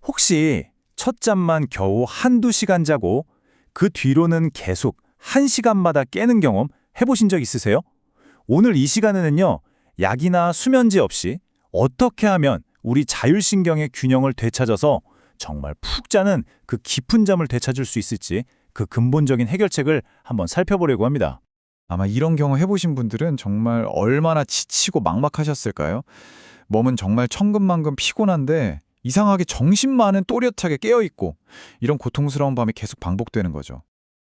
혹시 첫 잠만 겨우 한두 시간 자고 그 뒤로는 계속 1시간마다 깨는 경험 해보신 적 있으세요? 오늘 이 시간에는요, 약이나 수면제 없이 어떻게 하면 우리 자율신경의 균형을 되찾아서 정말 푹 자는 그 깊은 잠을 되찾을 수 있을지 그 근본적인 해결책을 한번 살펴보려고 합니다. 아마 이런 경험 해보신 분들은 정말 얼마나 지치고 막막하셨을까요? 몸은 정말 천근만근 피곤한데 이상하게 정신만은 또렷하게 깨어있고 이런 고통스러운 밤이 계속 반복되는 거죠.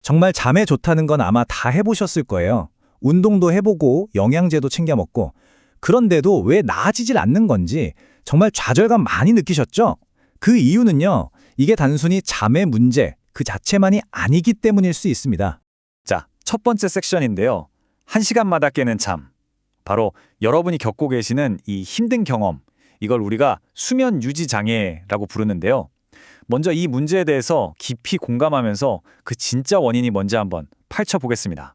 정말 잠에 좋다는 건 아마 다 해보셨을 거예요. 운동도 해보고 영양제도 챙겨 먹고 그런데도 왜 나아지질 않는 건지 정말 좌절감 많이 느끼셨죠? 그 이유는요, 이게 단순히 잠의 문제 그 자체만이 아니기 때문일 수 있습니다. 자, 첫 번째 섹션인데요. 1시간마다 깨는 잠. 바로 여러분이 겪고 계시는 이 힘든 경험, 이걸 우리가 수면 유지 장애라고 부르는데요. 먼저 이 문제에 대해서 깊이 공감하면서 그 진짜 원인이 뭔지 한번 파헤쳐보겠습니다.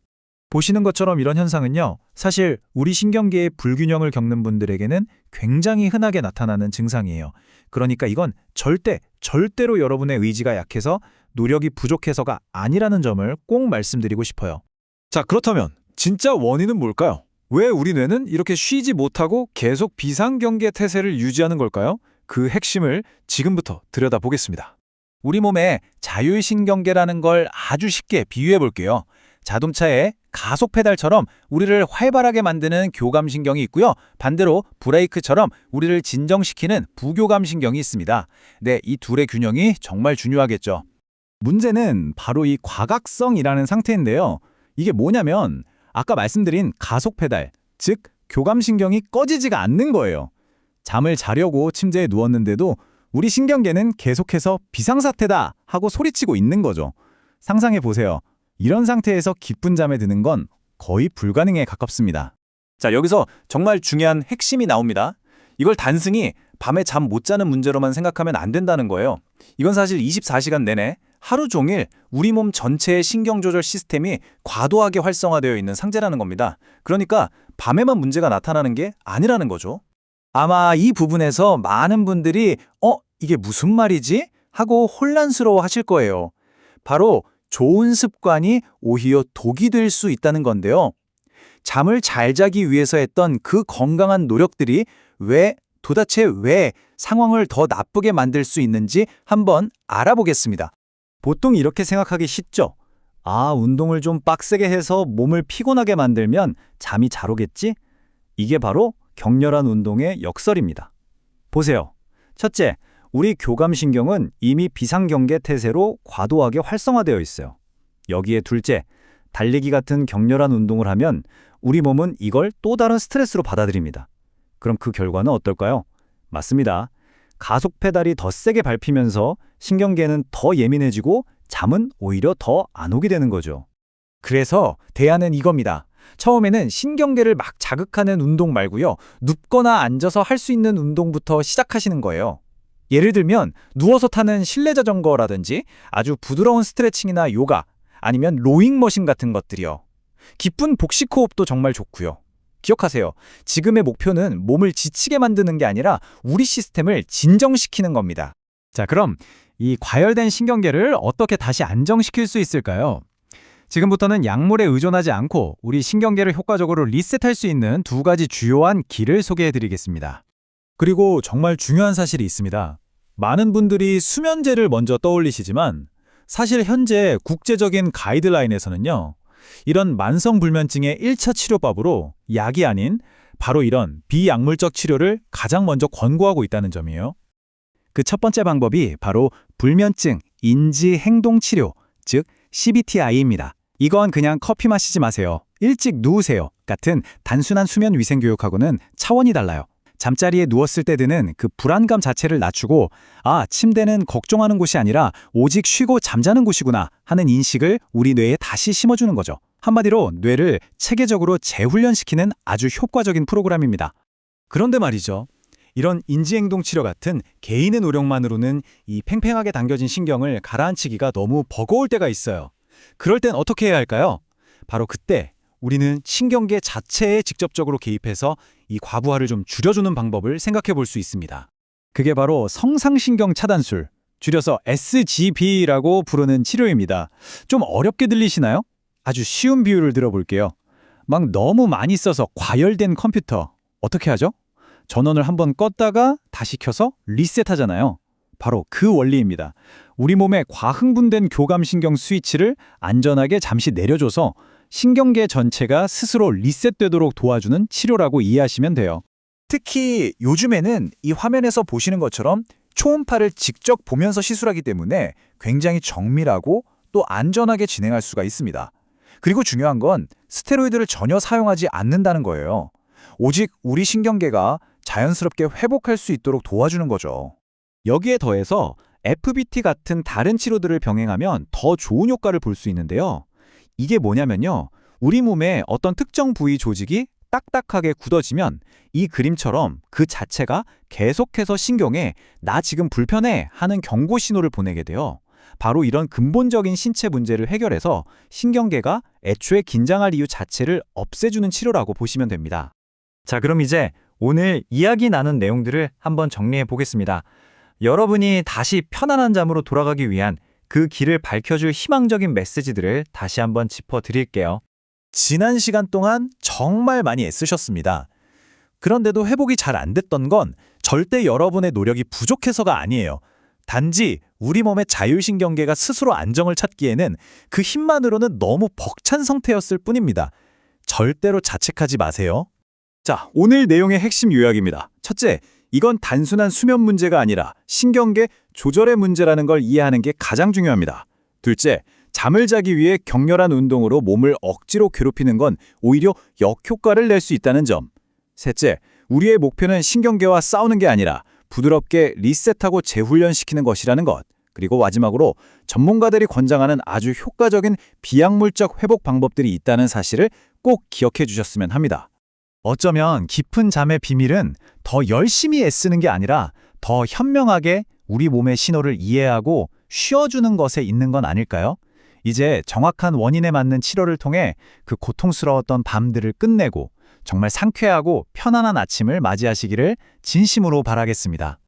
보시는 것처럼 이런 현상은요, 사실 우리 신경계의 불균형을 겪는 분들에게는 굉장히 흔하게 나타나는 증상이에요. 그러니까 이건 절대로 여러분의 의지가 약해서 노력이 부족해서가 아니라는 점을 꼭 말씀드리고 싶어요. 자, 그렇다면 진짜 원인은 뭘까요? 왜 우리 뇌는 이렇게 쉬지 못하고 계속 비상경계 태세를 유지하는 걸까요? 그 핵심을 지금부터 들여다보겠습니다. 우리 몸의 자율신경계라는 걸 아주 쉽게 비유해 볼게요. 자동차의 가속 페달처럼 우리를 활발하게 만드는 교감신경이 있고요. 반대로 브레이크처럼 우리를 진정시키는 부교감신경이 있습니다. 네, 이 둘의 균형이 정말 중요하겠죠. 문제는 바로 이 과각성이라는 상태인데요. 이게 뭐냐면 아까 말씀드린 가속 페달, 즉 교감신경이 꺼지지가 않는 거예요. 잠을 자려고 침대에 누웠는데도 우리 신경계는 계속해서 비상사태다 하고 소리치고 있는 거죠. 상상해 보세요. 이런 상태에서 깊은 잠에 드는 건 거의 불가능에 가깝습니다. 자, 여기서 정말 중요한 핵심이 나옵니다. 이걸 단순히 밤에 잠 못 자는 문제로만 생각하면 안 된다는 거예요. 이건 사실 24시간 내내 하루 종일 우리 몸 전체의 신경조절 시스템이 과도하게 활성화되어 있는 상태라는 겁니다. 그러니까 밤에만 문제가 나타나는 게 아니라는 거죠. 아마 이 부분에서 많은 분들이 이게 무슨 말이지? 하고 혼란스러워 하실 거예요. 바로 좋은 습관이 오히려 독이 될 수 있다는 건데요. 잠을 잘 자기 위해서 했던 그 건강한 노력들이 도대체 왜 상황을 더 나쁘게 만들 수 있는지 한번 알아보겠습니다. 보통 이렇게 생각하기 쉽죠. 운동을 좀 빡세게 해서 몸을 피곤하게 만들면 잠이 잘 오겠지? 이게 바로 격렬한 운동의 역설입니다. 보세요. 첫째, 우리 교감신경은 이미 비상경계 태세로 과도하게 활성화되어 있어요. 여기에 둘째, 달리기 같은 격렬한 운동을 하면 우리 몸은 이걸 또 다른 스트레스로 받아들입니다. 그럼 그 결과는 어떨까요? 맞습니다. 가속 페달이 더 세게 밟히면서 신경계는 더 예민해지고 잠은 오히려 더 안 오게 되는 거죠. 그래서 대안은 이겁니다. 처음에는 신경계를 막 자극하는 운동 말고요. 눕거나 앉아서 할 수 있는 운동부터 시작하시는 거예요. 예를 들면 누워서 타는 실내 자전거라든지 아주 부드러운 스트레칭이나 요가, 아니면 로잉머신 같은 것들이요. 깊은 복식 호흡도 정말 좋고요. 기억하세요. 지금의 목표는 몸을 지치게 만드는 게 아니라 우리 시스템을 진정시키는 겁니다. 자, 그럼 이 과열된 신경계를 어떻게 다시 안정시킬 수 있을까요? 지금부터는 약물에 의존하지 않고 우리 신경계를 효과적으로 리셋할 수 있는 두 가지 주요한 길을 소개해드리겠습니다. 그리고 정말 중요한 사실이 있습니다. 많은 분들이 수면제를 먼저 떠올리시지만 사실 현재 국제적인 가이드라인에서는요. 이런 만성불면증의 1차 치료법으로 약이 아닌 바로 이런 비약물적 치료를 가장 먼저 권고하고 있다는 점이에요. 그 첫 번째 방법이 바로 불면증 인지행동치료, 즉 CBTI입니다. 이건 그냥 커피 마시지 마세요. 일찍 누우세요. 같은 단순한 수면 위생 교육하고는 차원이 달라요. 잠자리에 누웠을 때 드는 그 불안감 자체를 낮추고 침대는 걱정하는 곳이 아니라 오직 쉬고 잠자는 곳이구나 하는 인식을 우리 뇌에 다시 심어주는 거죠. 한마디로 뇌를 체계적으로 재훈련시키는 아주 효과적인 프로그램입니다. 그런데 말이죠. 이런 인지행동 치료 같은 개인의 노력만으로는 이 팽팽하게 당겨진 신경을 가라앉히기가 너무 버거울 때가 있어요. 그럴 땐 어떻게 해야 할까요? 바로 그때 우리는 신경계 자체에 직접적으로 개입해서 이 과부하를 좀 줄여주는 방법을 생각해 볼 수 있습니다. 그게 바로 성상신경 차단술, 줄여서 SGP라고 부르는 치료입니다. 좀 어렵게 들리시나요? 아주 쉬운 비유를 들어볼게요. 막 너무 많이 써서 과열된 컴퓨터, 어떻게 하죠? 전원을 한번 껐다가 다시 켜서 리셋하잖아요. 바로 그 원리입니다. 우리 몸의 과흥분된 교감신경 스위치를 안전하게 잠시 내려줘서 신경계 전체가 스스로 리셋되도록 도와주는 치료라고 이해하시면 돼요. 특히 요즘에는 이 화면에서 보시는 것처럼 초음파를 직접 보면서 시술하기 때문에 굉장히 정밀하고 또 안전하게 진행할 수가 있습니다. 그리고 중요한 건 스테로이드를 전혀 사용하지 않는다는 거예요. 오직 우리 신경계가 자연스럽게 회복할 수 있도록 도와주는 거죠. 여기에 더해서 FBT 같은 다른 치료들을 병행하면 더 좋은 효과를 볼 수 있는데요. 이게 뭐냐면요. 우리 몸의 어떤 특정 부위 조직이 딱딱하게 굳어지면 이 그림처럼 그 자체가 계속해서 신경에 나 지금 불편해 하는 경고 신호를 보내게 돼요. 바로 이런 근본적인 신체 문제를 해결해서 신경계가 애초에 긴장할 이유 자체를 없애주는 치료라고 보시면 됩니다. 자, 그럼 이제 오늘 이야기 나눈 내용들을 한번 정리해 보겠습니다. 여러분이 다시 편안한 잠으로 돌아가기 위한 그 길을 밝혀줄 희망적인 메시지들을 다시 한번 짚어드릴게요. 지난 시간 동안 정말 많이 애쓰셨습니다. 그런데도 회복이 잘 안 됐던 건 절대 여러분의 노력이 부족해서가 아니에요. 단지 우리 몸의 자율신경계가 스스로 안정을 찾기에는 그 힘만으로는 너무 벅찬 상태였을 뿐입니다. 절대로 자책하지 마세요. 자, 오늘 내용의 핵심 요약입니다. 첫째, 이건 단순한 수면 문제가 아니라 신경계 조절의 문제라는 걸 이해하는 게 가장 중요합니다. 둘째, 잠을 자기 위해 격렬한 운동으로 몸을 억지로 괴롭히는 건 오히려 역효과를 낼 수 있다는 점. 셋째, 우리의 목표는 신경계와 싸우는 게 아니라 부드럽게 리셋하고 재훈련시키는 것이라는 것. 그리고 마지막으로 전문가들이 권장하는 아주 효과적인 비약물적 회복 방법들이 있다는 사실을 꼭 기억해 주셨으면 합니다. 어쩌면 깊은 잠의 비밀은 더 열심히 애쓰는 게 아니라 더 현명하게 우리 몸의 신호를 이해하고 쉬어주는 것에 있는 건 아닐까요? 이제 정확한 원인에 맞는 치료를 통해 그 고통스러웠던 밤들을 끝내고 정말 상쾌하고 편안한 아침을 맞이하시기를 진심으로 바라겠습니다.